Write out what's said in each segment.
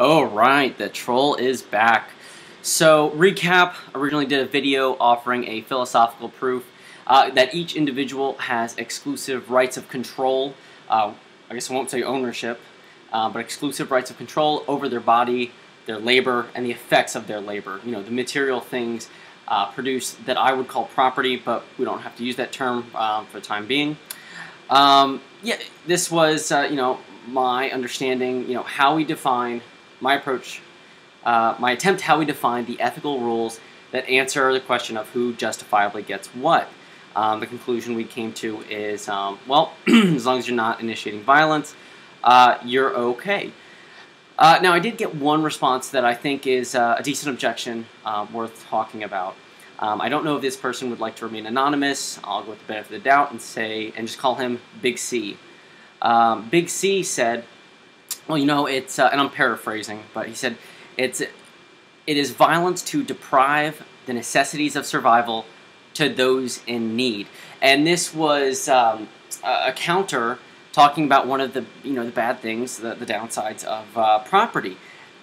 Oh, right, the troll is back. So, recap, originally did a video offering a philosophical proof that each individual has exclusive rights of control, I guess I won't say ownership, but exclusive rights of control over their body, their labor, and the effects of their labor. You know, the material things produced that I would call property, but we don't have to use that term for the time being. Yeah, this was, my understanding, how we define my approach, my attempt how we define the ethical rules that answer the question of who justifiably gets what. The conclusion we came to is, well, as long as you're not initiating violence, you're okay. Now, I did get one response that I think is a decent objection worth talking about. I don't know if this person would like to remain anonymous. I'll go with the benefit of the doubt and just call him Big C. Big C said, well, it's, and I'm paraphrasing, but he said, it is violence to deprive the necessities of survival to those in need. And this was a counter talking about one of the, the bad things, the downsides of property.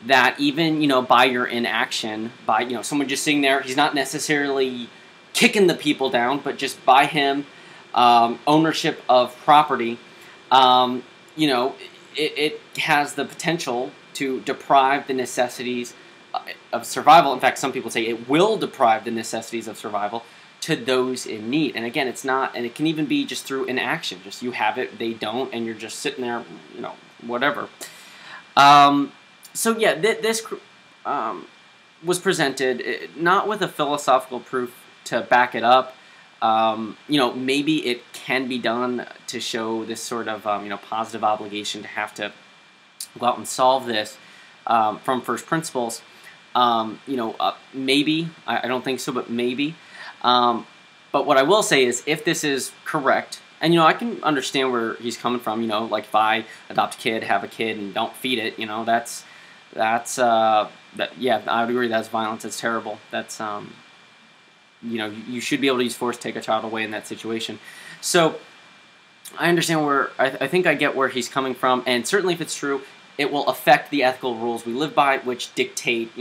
That even, by your inaction, by, someone just sitting there, he's not necessarily kicking the people down, but just by him, ownership of property, it has the potential to deprive the necessities of survival. In fact, some people say it will deprive the necessities of survival to those in need. And again, it's not, and it can even be just through inaction. Just you have it, they don't, and you're just sitting there, whatever. So yeah, this was presented not with a philosophical proof to back it up. Maybe it can be done to show this sort of, positive obligation to have to go out and solve this from first principles. Maybe, I don't think so, but maybe. But what I will say is, if this is correct, and, I can understand where he's coming from, like if I adopt a kid, have a kid, and don't feed it, yeah, I would agree that's violence, that's terrible, that's, you should be able to use force to take a child away in that situation. So, I understand where, I think I get where he's coming from, and certainly if it's true, it will affect the ethical rules we live by, which dictate,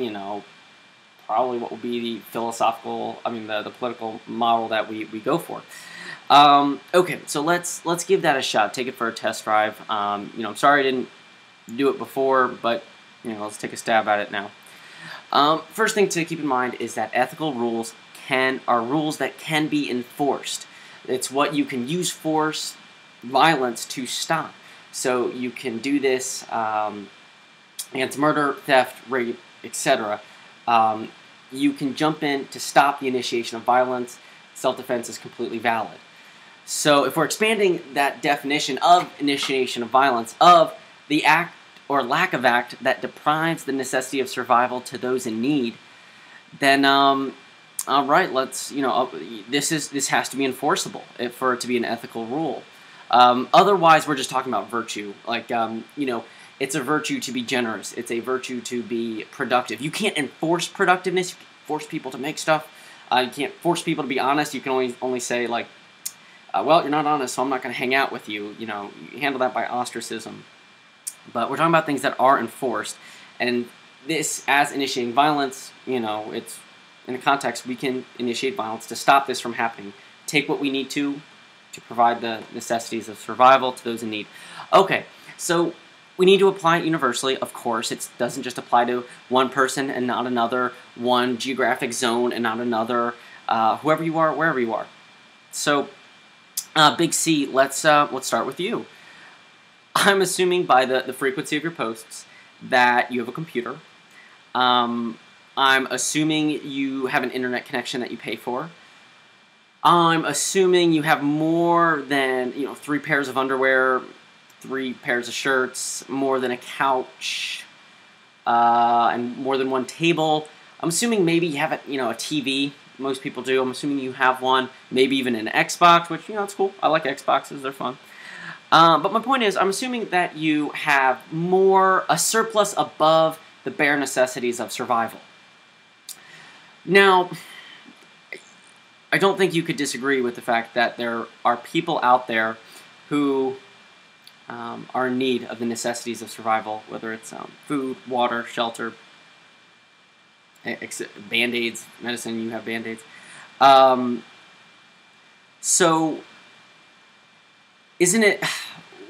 probably what will be the philosophical, the political model that we go for. Okay, so let's give that a shot, take it for a test drive. I'm sorry I didn't do it before, but, let's take a stab at it now. First thing to keep in mind is that ethical rules are rules that can be enforced. It's what you can use force, violence to stop. So you can do this against murder, theft, rape, etc. You can jump in to stop the initiation of violence. Self-defense is completely valid. So if we're expanding that definition of initiation of violence, of the act or lack of act that deprives the necessity of survival to those in need, then all right, let's, this has to be enforceable for it to be an ethical rule. Otherwise, we're just talking about virtue. Like, it's a virtue to be generous. It's a virtue to be productive. You can't enforce productiveness. You can't force people to make stuff. You can't force people to be honest. You can only say, like, well, you're not honest, so I'm not going to hang out with you. You handle that by ostracism. But we're talking about things that are enforced. And this, as initiating violence, it's, in the context, we can initiate violence to stop this from happening. Take what we need to provide the necessities of survival to those in need. Okay, so we need to apply it universally, of course. It doesn't just apply to one person and not another, one geographic zone and not another, whoever you are, wherever you are. So, Big C, let's start with you. I'm assuming by the frequency of your posts that you have a computer. I'm assuming you have an internet connection that you pay for. I'm assuming you have more than, 3 pairs of underwear, 3 pairs of shirts, more than a couch, and more than one table. I'm assuming maybe you have a TV. Most people do. I'm assuming you have one, maybe even an Xbox, which, it's cool. I like Xboxes. They're fun. But my point is, I'm assuming that you have a surplus above the bare necessities of survival. Now, I don't think you could disagree with the fact that there are people out there who are in need of the necessities of survival, whether it's food, water, shelter, Band-Aids, medicine, you have Band-Aids. So,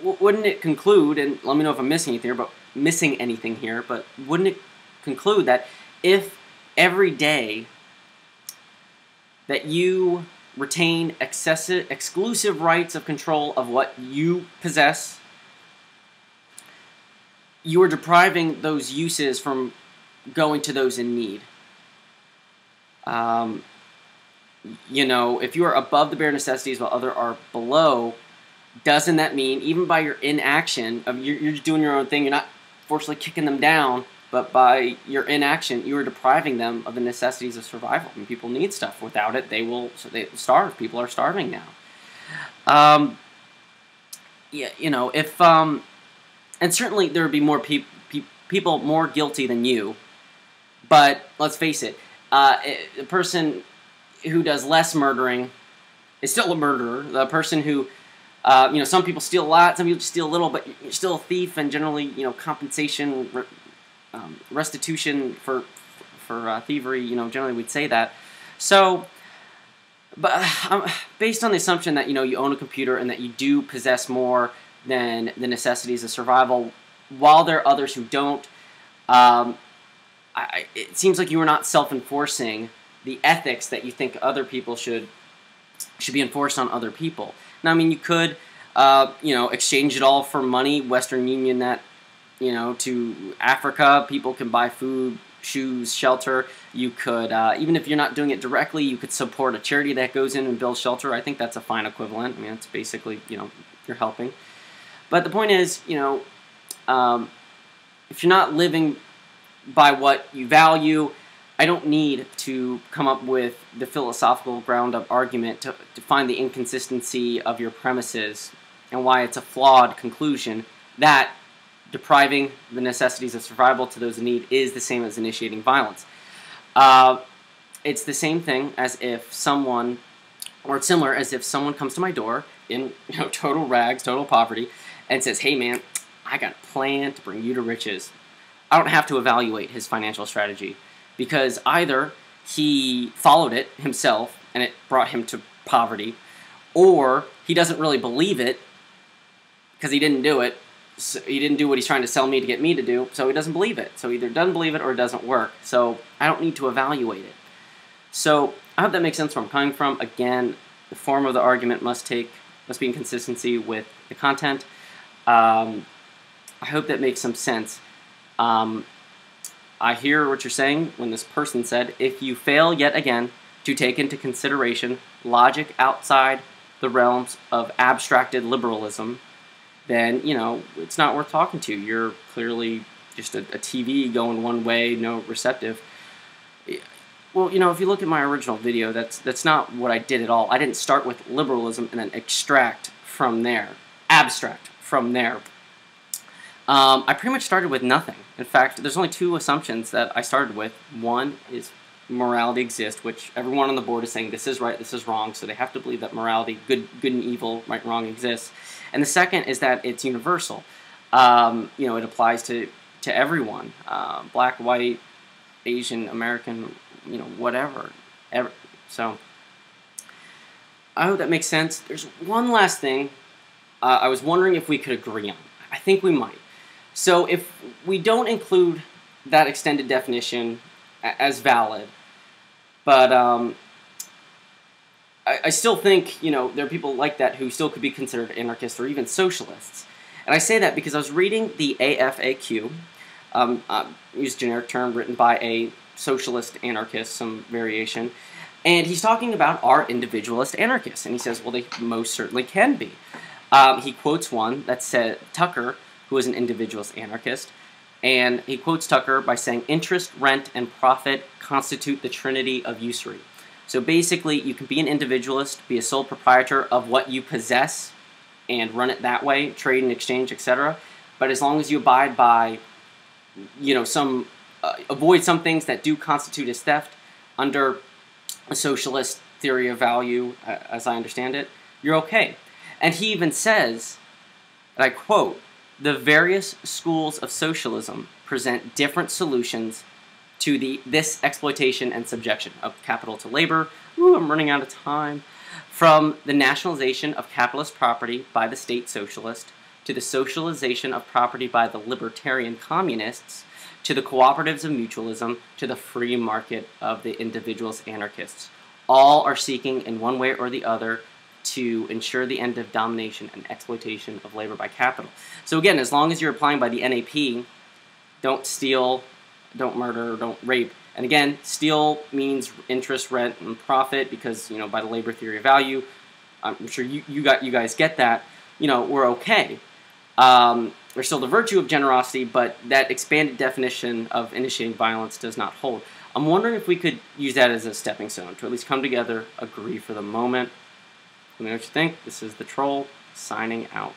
wouldn't it conclude, and let me know if I'm missing anything here, but wouldn't it conclude that if every day that you retain exclusive rights of control of what you possess, you are depriving those uses from going to those in need? You know, if you are above the bare necessities while others are below, doesn't that mean, even by your inaction, you're just doing your own thing, you're not forcibly kicking them down, but by your inaction, you are depriving them of the necessities of survival. I mean, people need stuff. Without it, they starve. People are starving now. Yeah, you know, if and certainly there would be more people more guilty than you. But let's face it, the person who does less murdering is still a murderer. The person who, you know, some people steal a lot, some people just steal a little, but you're still a thief, and generally, you know, compensation, restitution for thievery, you know, generally we'd say that. So, but based on the assumption that, you know, you own a computer and that you do possess more than the necessities of survival, while there are others who don't, it seems like you are not self-enforcing the ethics that you think other people should be enforced on other people. Now, I mean, you could, you know, exchange it all for money, Western Union that, you know, to Africa. People can buy food, shoes, shelter. You could, even if you're not doing it directly, you could support a charity that goes in and builds shelter. I think that's a fine equivalent. I mean, it's basically, you know, you're helping. But the point is, you know, if you're not living by what you value, I don't need to come up with the philosophical ground-up argument to find the inconsistency of your premises and why it's a flawed conclusion that depriving the necessities of survival to those in need is the same as initiating violence. It's the same thing as if someone, or it's similar as if someone comes to my door in, you know, total rags, total poverty, and says, "Hey man, I got a plan to bring you to riches." I don't have to evaluate his financial strategy, because either he followed it himself and it brought him to poverty, or he doesn't really believe it because he didn't do it. So he didn't do what he's trying to sell me to get me to do, so he doesn't believe it. So he either doesn't believe it or it doesn't work. So I don't need to evaluate it. So I hope that makes sense where I'm coming from. Again, the form of the argument must be in consistency with the content. I hope that makes some sense. I hear what you're saying when this person said, if you fail yet again to take into consideration logic outside the realms of abstracted liberalism, then, you know, it's not worth talking to. You're clearly just a TV going one way, no receptive. Well, you know, if you look at my original video, that's not what I did at all. I didn't start with liberalism and then extract from there, abstract from there. I pretty much started with nothing. In fact, there's only two assumptions that I started with. One is morality exists, which everyone on the board is saying this is right, this is wrong, so they have to believe that morality, good and evil, right and wrong, exists. And the second is that it's universal. You know, it applies to everyone, black, white, Asian, American, you know, whatever. So I hope that makes sense. There's one last thing I was wondering if we could agree on. I think we might. So if we don't include that extended definition as valid, but I still think, you know, there are people like that who still could be considered anarchists or even socialists. And I say that because I was reading the AFAQ, used a generic term written by a socialist anarchist, some variation, and he's talking about are individualist anarchists, and he says, well, they most certainly can be. He quotes one that said, Tucker, who is an individualist anarchist, and he quotes Tucker by saying, interest, rent, and profit constitute the trinity of usury. So basically, you can be an individualist, be a sole proprietor of what you possess, and run it that way, trade and exchange, etc. But as long as you abide by, you know, avoid some things that do constitute as theft under a socialist theory of value, as I understand it, you're okay. And he even says And I quote, "The various schools of socialism present different solutions to this exploitation and subjection of capital to labor." Ooh, I'm running out of time. From the nationalization of capitalist property by the state socialist, to the socialization of property by the libertarian communists, to the cooperatives of mutualism, to the free market of the individualist anarchists. All are seeking, in one way or the other, to ensure the end of domination and exploitation of labor by capital. So again, as long as you're applying by the NAP, don't steal, don't murder, don't rape. And again, steal means interest, rent, and profit because, by the labor theory of value, I'm sure you guys get that. We're okay. There's still the virtue of generosity, but that expanded definition of initiating violence does not hold. I'm wondering if we could use that as a stepping stone to at least come together, agree for the moment. Let me know what you think. This is the Troll, signing out.